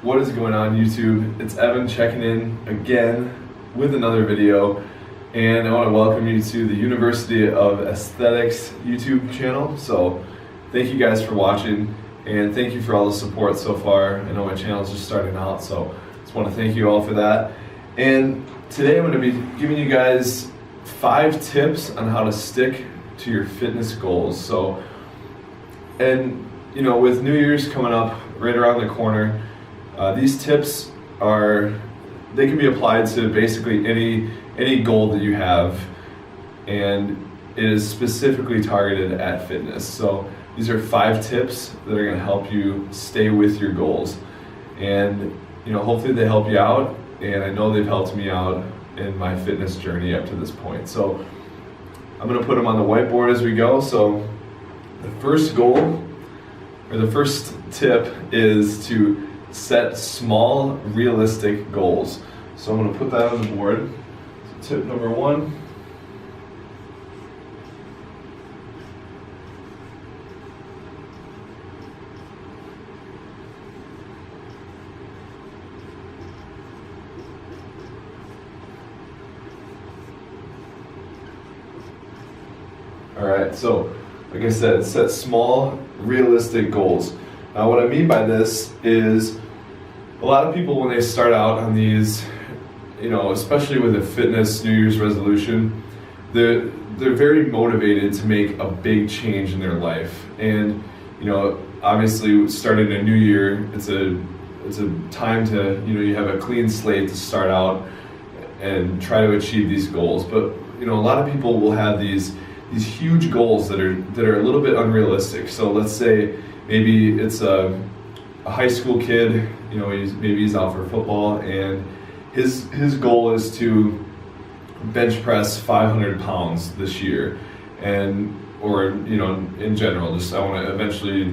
What is going on, YouTube? It's Evan checking in again with another video, and I want to welcome you to the University of Aesthetics YouTube channel. So thank you guys for watching, and thank you for all the support so far. I know my channel is just starting out, so just want to thank you all for that. And today I'm going to be giving you guys 5 tips on how to stick to your fitness goals. So, and you know, with New Year's coming up right around the corner, these tips they can be applied to basically any goal that you have, and it is specifically targeted at fitness. So these are 5 tips that are going to help you stay with your goals, and you know, hopefully they help you out, and I know they've helped me out in my fitness journey up to this point. So I'm going to put them on the whiteboard as we go. So the first goal, or the first tip, is to set small, realistic goals. So I'm going to put that on the board. So tip number 1. All right, so like I said, set small, realistic goals. Now what I mean by this is a lot of people, when they start out on these, you know, especially with a fitness New Year's resolution, they're very motivated to make a big change in their life. And you know, obviously starting a new year, it's a time to, you know, you have a clean slate to start out and try to achieve these goals. But you know, a lot of people will have these huge goals that are a little bit unrealistic. So let's say maybe it's a high school kid, you know, he's out for football, and his goal is to bench press 500 pounds this year, or you know, in general, just I want to eventually,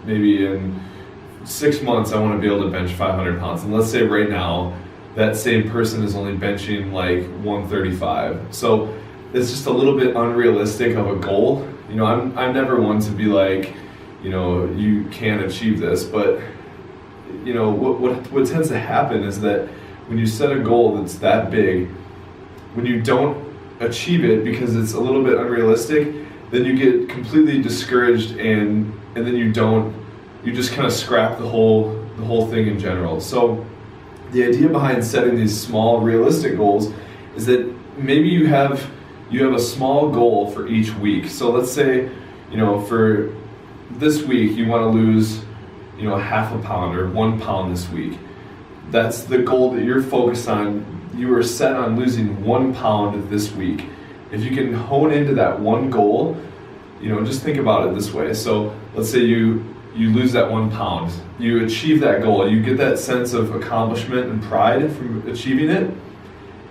maybe in 6 months, I want to be able to bench 500 pounds. And let's say right now that same person is only benching like 135. So it's just a little bit unrealistic of a goal. You know, I'm never one to be like, you know, you can't achieve this, but you know, what tends to happen is that when you set a goal that's that big, when you don't achieve it because it's a little bit unrealistic, then you get completely discouraged, and then you just kind of scrap the whole thing in general. So the idea behind setting these small, realistic goals is that maybe you have a small goal for each week. So let's say, you know, for this week you want to lose, you know, half a pound or 1 pound this week. That's the goal that you're focused on. You are set on losing 1 pound this week. If you can hone into that one goal, you know, just think about it this way. So let's say you lose that 1 pound, you achieve that goal, you get that sense of accomplishment and pride from achieving it,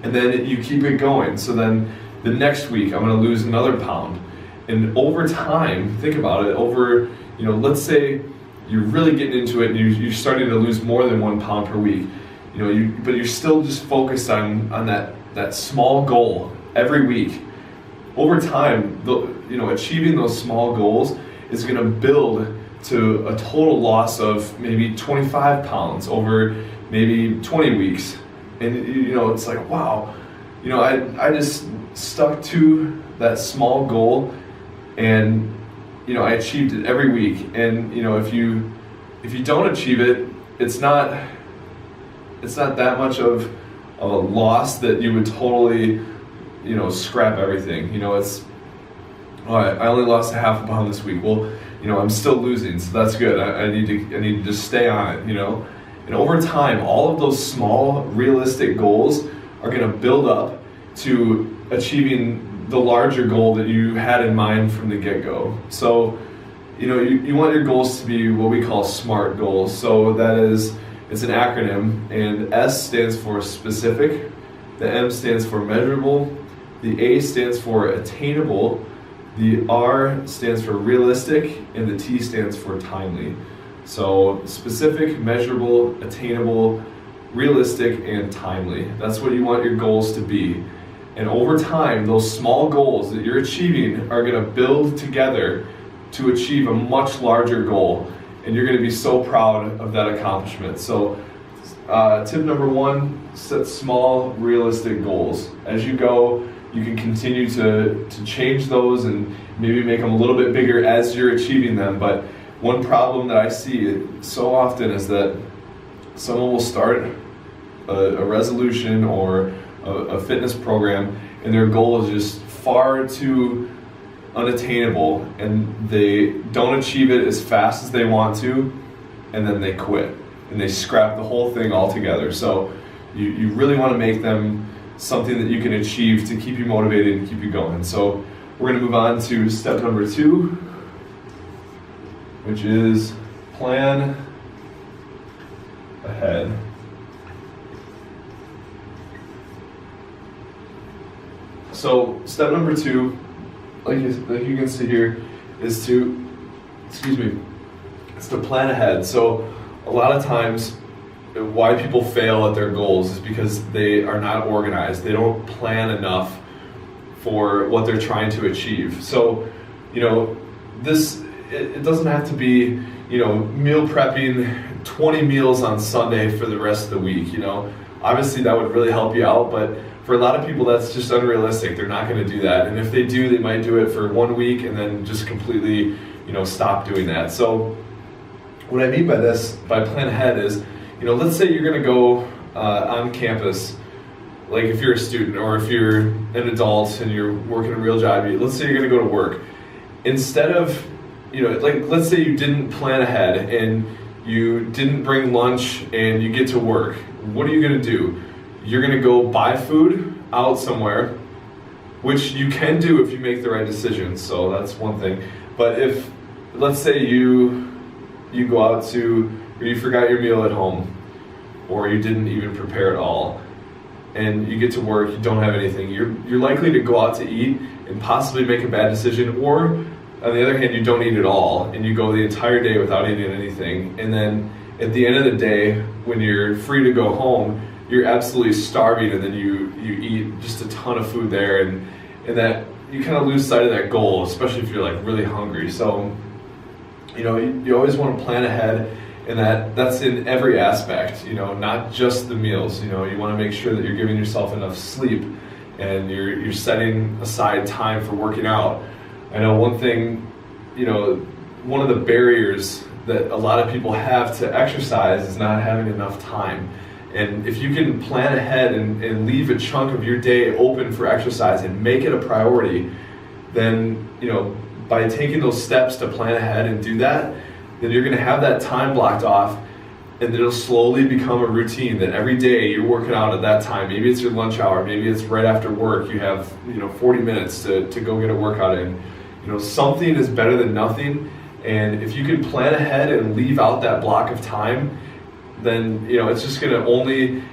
and then you keep it going. So then the next week I'm going to lose another pound, and over time, think about it, over, you know, let's say you're really getting into it and you're starting to lose more than 1 pound per week, you know, but you're still just focused on that small goal every week. Over time, you know, achieving those small goals is going to build to a total loss of maybe 25 pounds over maybe 20 weeks. And you know, it's like, wow, you know, I just stuck to that small goal, and you know, I achieved it every week. And you know, if you don't achieve it, it's not that much of a loss that you would totally, you know, scrap everything. You know, it's, all right, I only lost a half a pound this week. Well, you know, I'm still losing, so that's good. I need to just stay on it, you know. And over time, all of those small, realistic goals are going to build up to achieving the larger goal that you had in mind from the get-go. So, you know, you want your goals to be what we call SMART goals. So that is, it's an acronym, and S stands for specific, the M stands for measurable, the A stands for attainable, the R stands for realistic, and the T stands for timely. So specific, measurable, attainable, realistic, and timely. That's what you want your goals to be. And over time, those small goals that you're achieving are going to build together to achieve a much larger goal. And you're going to be so proud of that accomplishment. So tip number 1, set small, realistic goals. As you go, you can continue to change those and maybe make them a little bit bigger as you're achieving them. But one problem that I see so often is that someone will start a resolution or a fitness program, and their goal is just far too unattainable, and they don't achieve it as fast as they want to, and then they quit and they scrap the whole thing altogether. So you really want to make them something that you can achieve to keep you motivated and keep you going. So we're going to move on to step number 2, which is plan ahead. So step number 2, like you can see here, is to, it's to plan ahead. So a lot of times why people fail at their goals is because they are not organized. They don't plan enough for what they're trying to achieve. So, it doesn't have to be, meal prepping 20 meals on Sunday for the rest of the week. Obviously that would really help you out, but for a lot of people that's just unrealistic. They're not going to do that. And if they do, they might do it for 1 week and then just completely, stop doing that. So what I mean by this, by plan ahead, is, let's say you're going to go on campus, like if you're a student or if you're an adult and you're working a real job, let's say you're going to go to work. Instead of, let's say you didn't plan ahead and you didn't bring lunch and you get to work. What are you going to do? You're going to go buy food out somewhere, which you can do if you make the right decisions. So that's one thing. But if, let's say you go out to, or you forgot your meal at home, or you didn't even prepare at all, and you get to work, you don't have anything, you're likely to go out to eat and possibly make a bad decision. Or on the other hand, you don't eat at all and you go the entire day without eating anything, and then at the end of the day, when you're free to go home, you're absolutely starving, and then you eat just a ton of food there, and that you kind of lose sight of that goal, especially if you're like really hungry. So you always want to plan ahead, and that's in every aspect, not just the meals. You want to make sure that you're giving yourself enough sleep and you're setting aside time for working out. I know one thing, one of the barriers that a lot of people have to exercise is not having enough time. And if you can plan ahead and leave a chunk of your day open for exercise and make it a priority, then, by taking those steps to plan ahead and do that, then you're going to have that time blocked off, and it'll slowly become a routine that every day you're working out at that time. Maybe it's your lunch hour, maybe it's right after work. You have 40 minutes to go get a workout in. Something is better than nothing, and if you can plan ahead and leave out that block of time, then it's just going to only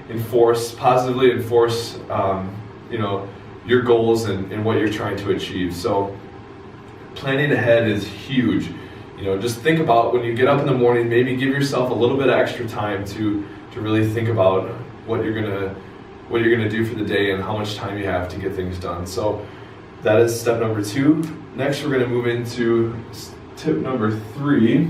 positively enforce your goals and what you're trying to achieve. So planning ahead is huge. Just think about when you get up in the morning, maybe give yourself a little bit of extra time to really think about what you're gonna do for the day and how much time you have to get things done. So that is step number 2. Next, we're gonna move into tip number 3.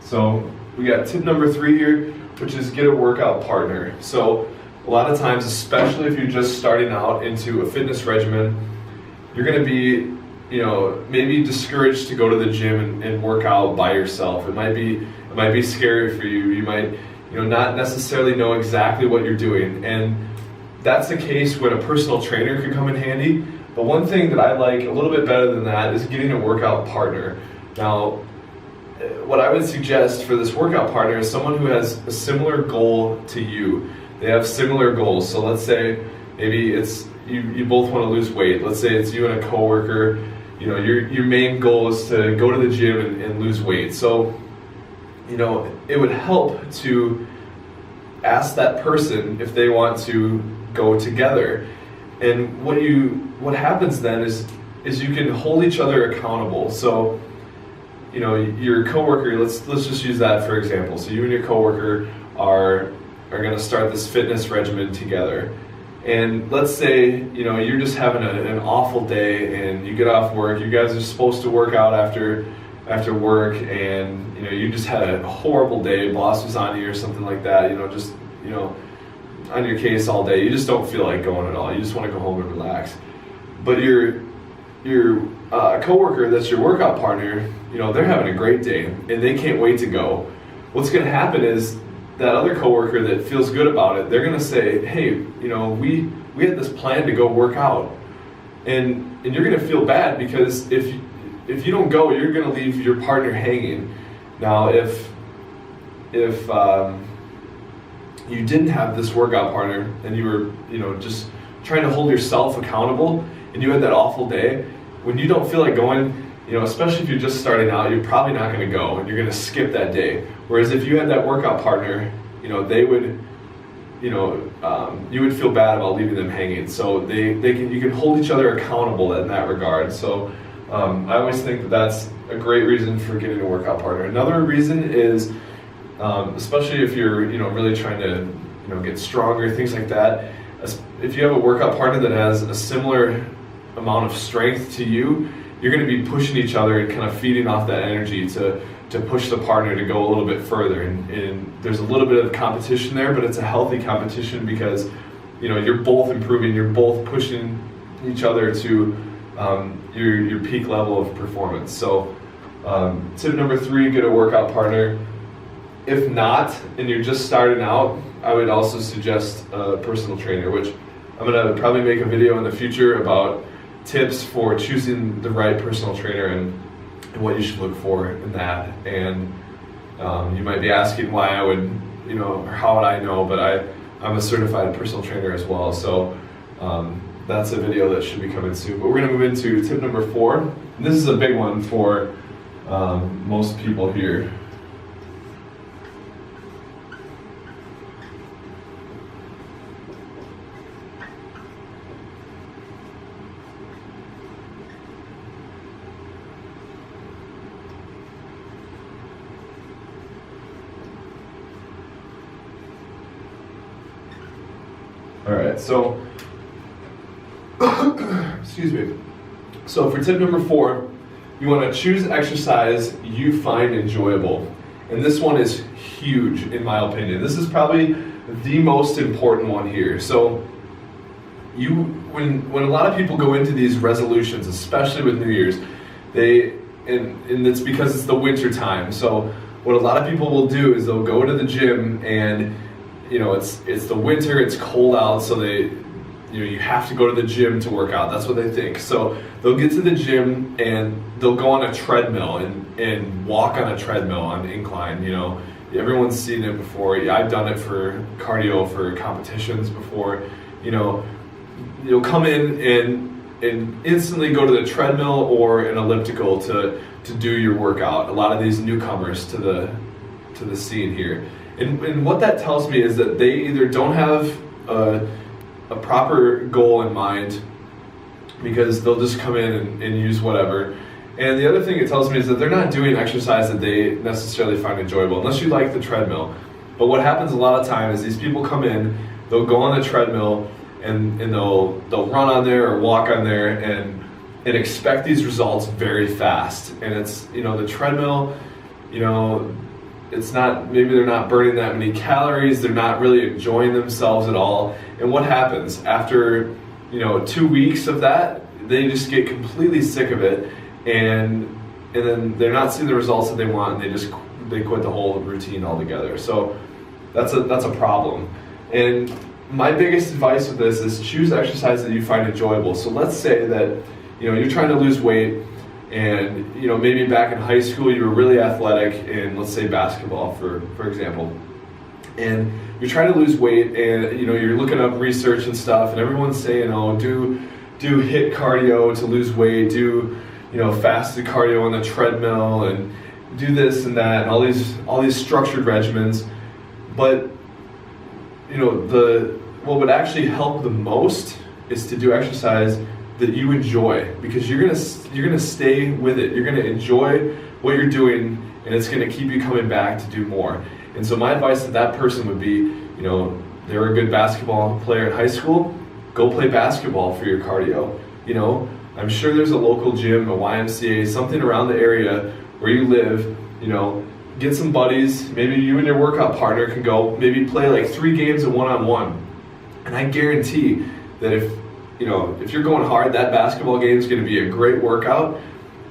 So we got tip number 3 here, which is get a workout partner. So a lot of times, especially if you're just starting out into a fitness regimen, you're going to be, maybe discouraged to go to the gym and work out by yourself. It might be scary for you. You might, not necessarily know exactly what you're doing. And that's the case when a personal trainer could come in handy. But one thing that I like a little bit better than that is getting a workout partner. Now, what I would suggest for this workout partner is someone who has a similar goal to you. They have similar goals. So let's say maybe it's you both want to lose weight. Let's say it's you and a coworker. Your main goal is to go to the gym and lose weight. So it would help to ask that person if they want to go together. And what happens then is you can hold each other accountable. So your coworker, let's just use that for example. So you and your coworker are are going to start this fitness regimen together. And let's say, you know, you're just having an awful day and you get off work, you guys are supposed to work out after work, and you know, you just had a horrible day, boss was on you or something like that, you know, just, you know, on your case all day, you just don't feel like going at all, you just want to go home and relax. But your coworker that's your workout partner, you know, they're having a great day and they can't wait to go. What's going to happen is that other coworker that feels good about it, they're going to say, hey, you know, we had this plan to go work out, and you're going to feel bad because if you don't go, you're going to leave your partner hanging. Now, if you didn't have this workout partner and you were, you know, just trying to hold yourself accountable, and you had that awful day, when you don't feel like going, you know, especially if you're just starting out, you're probably not going to go and you're going to skip that day. Whereas if you had that workout partner, you know, they would, you know, you would feel bad about leaving them hanging. So you can hold each other accountable in that regard. So I always think that that's a great reason for getting a workout partner. Another reason is, especially if you're, you know, really trying to, you know, get stronger, things like that. If you have a workout partner that has a similar amount of strength to you, you're going to be pushing each other and kind of feeding off that energy to push the partner to go a little bit further. And there's a little bit of competition there, but it's a healthy competition because, you know, you're both improving, you're both pushing each other to your peak level of performance. So tip number 3, get a workout partner. If not, and you're just starting out, I would also suggest a personal trainer, which I'm going to probably make a video in the future about tips for choosing the right personal trainer and what you should look for in that. And you might be asking why I would, you know, or how would I know, but I'm a certified personal trainer as well. So that's a video that should be coming soon. But we're going to move into tip number 4. And this is a big one for most people here. All right, so, excuse me. So for tip number 4, you want to choose exercise you find enjoyable. And this one is huge in my opinion. This is probably the most important one here. So when a lot of people go into these resolutions, especially with New Year's, and it's because it's the winter time. So what a lot of people will do is they'll go to the gym and, you know, it's the winter, it's cold out, so you have to go to the gym to work out. That's what they think. So they'll get to the gym and they'll go on a treadmill and walk on a treadmill on an incline. You know, everyone's seen it before. I've done it for cardio for competitions before. You know, you'll come in and instantly go to the treadmill or an elliptical to do your workout. A lot of these newcomers to the scene here. And what that tells me is that they either don't have a proper goal in mind, because they'll just come in and use whatever. And the other thing it tells me is that they're not doing exercise that they necessarily find enjoyable, unless you like the treadmill. But what happens a lot of time is these people come in, they'll go on the treadmill, and they'll run on there or walk on there and expect these results very fast. And it's, you know, the treadmill, you know, it's not, maybe they're not burning that many calories, they're not really enjoying themselves at all. And what happens after, you know, 2 weeks of that, they just get completely sick of it, and then they're not seeing the results that they want, and they quit the whole routine altogether. So that's a problem. And my biggest advice with this is choose exercise that you find enjoyable. So let's say that, you know, you're trying to lose weight, and, you know, maybe back in high school you were really athletic in, let's say, basketball, for example, and you're trying to lose weight, and, you know, you're looking up research and stuff, and everyone's saying, oh, do HIIT cardio to lose weight, do, you know, fasted cardio on the treadmill, and do this and that, and all these structured regimens. But, you know, what would actually help the most is to do exercise that you enjoy, because you're gonna stay with it. You're gonna enjoy what you're doing, and it's going to keep you coming back to do more. And so my advice to that person would be, they were a good basketball player in high school, go play basketball for your cardio. I'm sure there's a local gym, a YMCA, something around the area where you live. Get some buddies, maybe you and your workout partner can go, maybe play like 3 games of one-on-one. And I guarantee that if you're going hard, that basketball game is going to be a great workout.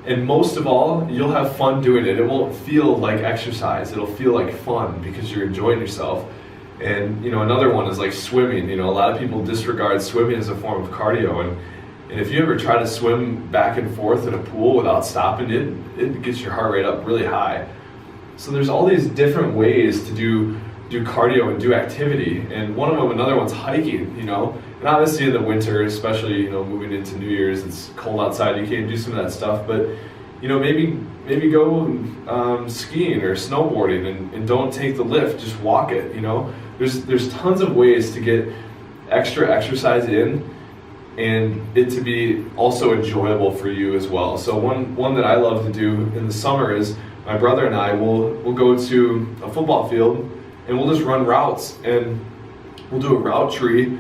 And most of all, you'll have fun doing it. It won't feel like exercise. It'll feel like fun because you're enjoying yourself. And another one is like swimming. A lot of people disregard swimming as a form of cardio. And if you ever try to swim back and forth in a pool without stopping, it gets your heart rate up really high. So there's all these different ways to do cardio and do activity. And another one's hiking, And obviously in the winter, especially, moving into New Year's, it's cold outside, you can't do some of that stuff. But, maybe go skiing or snowboarding and don't take the lift, just walk it, There's tons of ways to get extra exercise in and it to be also enjoyable for you as well. So one that I love to do in the summer is my brother and I will go to a football field and we'll just run routes, and we'll do a route tree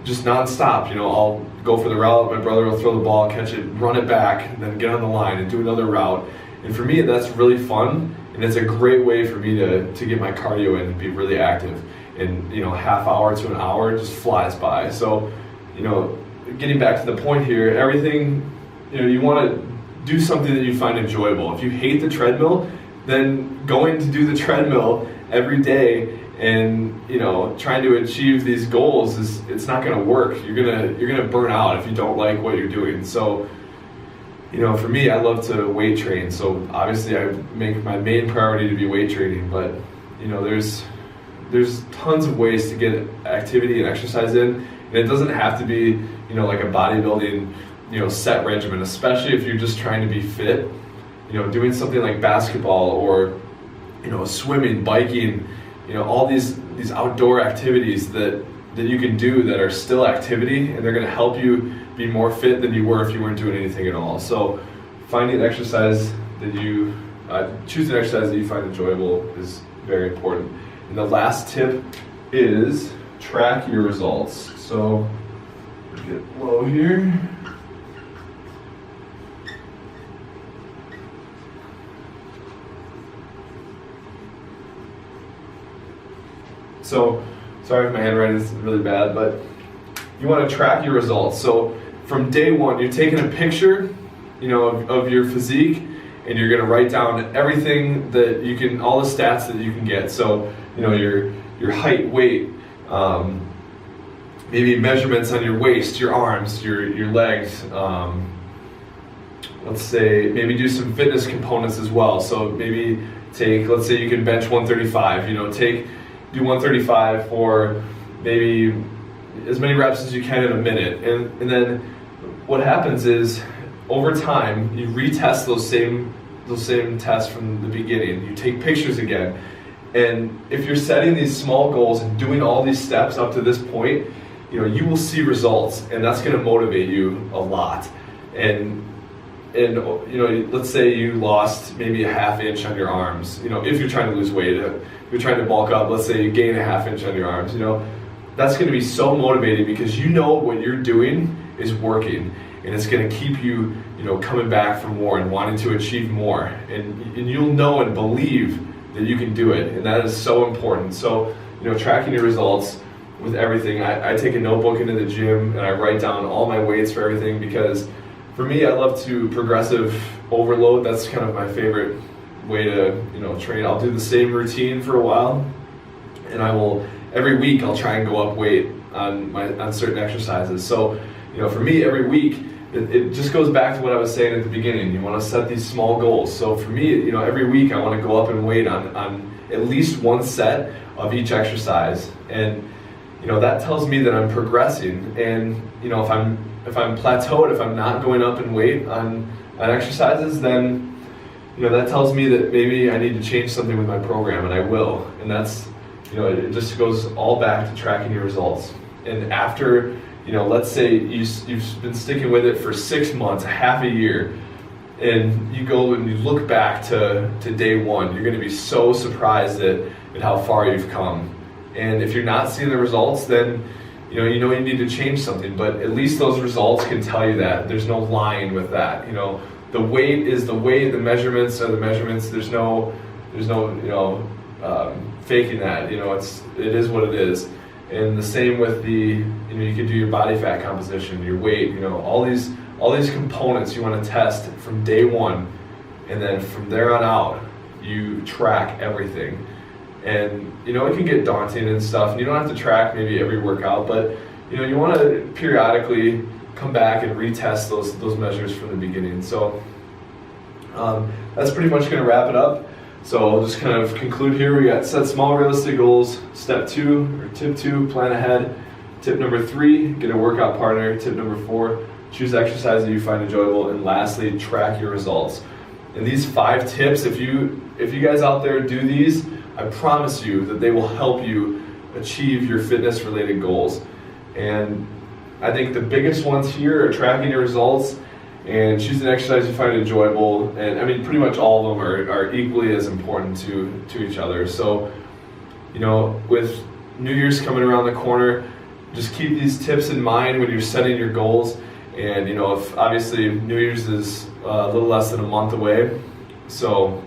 just nonstop. I'll go for the route, my brother will throw the ball, catch it, run it back, and then get on the line and do another route. And for me, that's really fun, and it's a great way for me to get my cardio in and be really active. And half hour to an hour just flies by. So, getting back to the point here, everything, you want to do something that you find enjoyable. If you hate the treadmill, then going to do the treadmill every day and trying to achieve these goals it's not going to work. You're gonna burn out if you don't like what you're doing. So for me, I love to weight train, so obviously I make my main priority to be weight training, but there's tons of ways to get activity and exercise in, and it doesn't have to be like a bodybuilding set regimen, especially if you're just trying to be fit. Doing something like basketball or swimming, biking, all these outdoor activities that you can do that are still activity, and they're going to help you be more fit than you were if you weren't doing anything at all. So finding exercise that choose an exercise that you find enjoyable is very important. And the last tip is track your results. So get low here. So, sorry if my handwriting is really bad, but you want to track your results. So from day one, you're taking a picture, of your physique, and you're going to write down everything that you can, all the stats that you can get. So, your height, weight, maybe measurements on your waist, your arms, your legs. Let's say maybe do some fitness components as well. So maybe let's say you can bench 135. Do 135 for maybe as many reps as you can in a minute. And then what happens is over time you retest those same tests from the beginning. You take pictures again. And if you're setting these small goals and doing all these steps up to this point, you will see results, and that's going to motivate you a lot. And let's say you lost maybe a ½ inch on your arms. If you're trying to lose weight, if you're trying to bulk up, let's say you gain a ½ inch on your arms. That's going to be so motivating because what you're doing is working, and it's going to keep you, coming back for more and wanting to achieve more. And you'll know and believe that you can do it, and that is so important. So, tracking your results with everything. I take a notebook into the gym and I write down all my weights for everything, because for me, I love to progressive overload. That's kind of my favorite way to train. I'll do the same routine for a while, and every week I'll try and go up weight on certain exercises. So for me, every week it just goes back to what I was saying at the beginning. You want to set these small goals. So for me, every week I want to go up in weight on at least one set of each exercise, and that tells me that I'm progressing. And if I'm plateaued, if I'm not going up in weight on exercises, then that tells me that maybe I need to change something with my program, and I will. And that's it just goes all back to tracking your results. And after let's say you've been sticking with it for 6 months, half a year, and you go and you look back to day one, you're going to be so surprised at how far you've come. And if you're not seeing the results, then you need to change something. But at least those results can tell you that. There's no lying with that. The weight is the weight, the measurements are the measurements. There's no faking that. It is what it is. And the same with you could do your body fat composition, your weight, all these components you want to test from day one, and then from there on out, you track everything. And it can get daunting and stuff, and you don't have to track maybe every workout, but you want to periodically come back and retest those measures from the beginning. So that's pretty much going to wrap it up. So I'll just kind of conclude here. We got set small realistic goals. Step 2 or tip 2, plan ahead. Tip number 3, get a workout partner. Tip number 4, choose exercise that you find enjoyable. And lastly, track your results. And these 5 tips, if you guys out there do these, I promise you that they will help you achieve your fitness related goals. And I think the biggest ones here are tracking your results and choosing exercise you find enjoyable. And I mean, pretty much all of them are equally as important to each other. So, with New Year's coming around the corner, just keep these tips in mind when you're setting your goals. And if obviously New Year's is a little less than a month away, so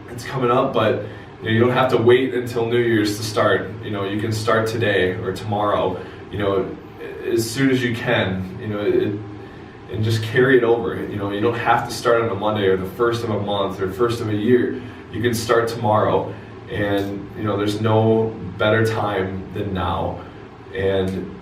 it's coming up, but you don't have to wait until New Year's to start. You can start today or tomorrow, as soon as you can, and just carry it over. You don't have to start on a Monday or the first of a month or first of a year. You can start tomorrow, and there's no better time than now. And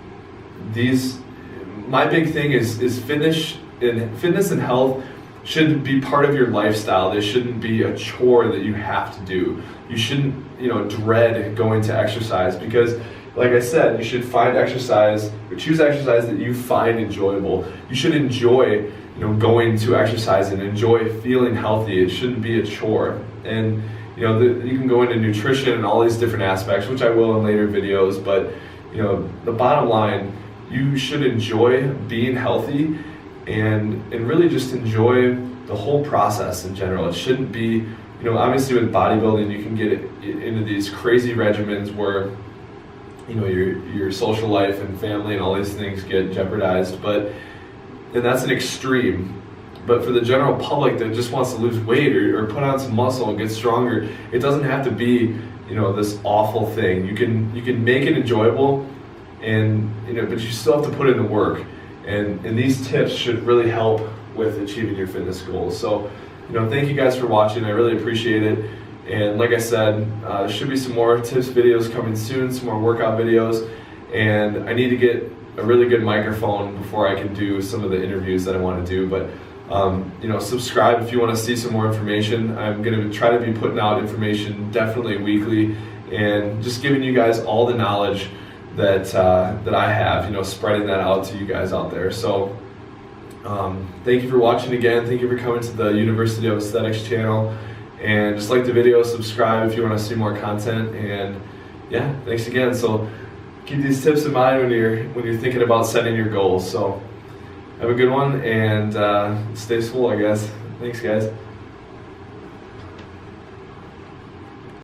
my big thing is fitness and health should be part of your lifestyle. They shouldn't be a chore that you have to do. You shouldn't, dread going to exercise, because like I said, you should find exercise or choose exercise that you find enjoyable. You should enjoy, going to exercise and enjoy feeling healthy. It shouldn't be a chore. And, you can go into nutrition and all these different aspects, which I will in later videos, but, the bottom line, you should enjoy being healthy and really just enjoy the whole process in general. It shouldn't be, obviously with bodybuilding, you can get into these crazy regimens where, your social life and family and all these things get jeopardized, and that's an extreme. But for the general public that just wants to lose weight or put on some muscle and get stronger, it doesn't have to be, this awful thing. You can make it enjoyable, and but you still have to put in the work. And these tips should really help with achieving your fitness goals. So, thank you guys for watching. I really appreciate it. And like I said, there should be some more tips videos coming soon, some more workout videos. And I need to get a really good microphone before I can do some of the interviews that I want to do. But, subscribe if you want to see some more information. I'm going to try to be putting out information definitely weekly and just giving you guys all the knowledge that I have, spreading that out to you guys out there. So thank you for watching again. Thank you for coming to the University of Aesthetics channel. And just like the video, subscribe if you want to see more content. And yeah, thanks again. So keep these tips in mind when you're thinking about setting your goals. So have a good one and stay swole, I guess. Thanks, guys.